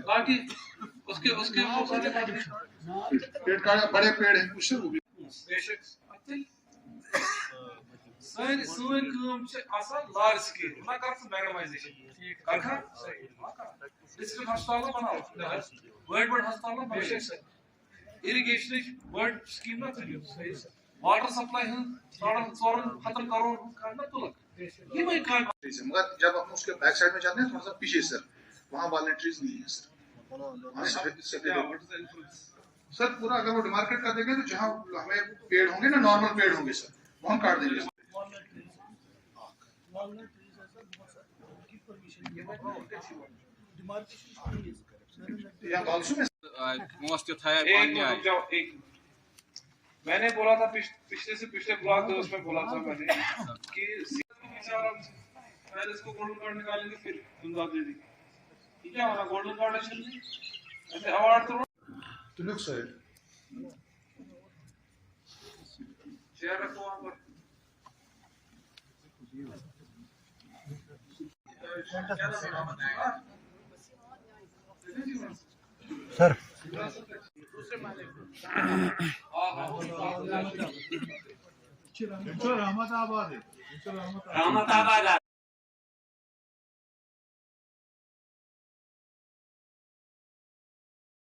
باقی اس کے وہ سارے پیڑ کا بڑے پیڑ ہیں اس سے وہ بھی بے شک سن کام آسان لارج سکیل نہ کر میگنامائزیشن کرکھا ڈسٹرکٹ ہسپتال بناو بڑ بڑ ہسپتال بے شک سر اریگیشن بڑ سکیم نہ کریو واٹر سپلائی ہن 4 کروڑ کرنا تلک یہ میں کام مگر جب ہم اس کے بیک سائڈ میں جاتے ہیں تھوڑا سا پیچھے سر وہاں والنٹریز نہیں ہیں سر پورا اگر وہ ڈیمارکیٹ کر دیں گے تو جہاں ہمیں پیڑ ہوں گے نا نارمل پیڑ ہوں گے سر وہ ہم کاٹ دیں گے میں نے بولا تھا پچھلے سے پچھلے بلاک دوست میں بولا تھا میں نے کہ پہلے اس کو گولڈن کارڈ نکالیں گے پھر امداد دے دیں گے ٹھیک ہے ہمارا گولڈن کارڈ ایسے اوارڈ تو لک سائڈ چیئر رکھو وہاں پر سر رحمت آباد ہے رحمت آباد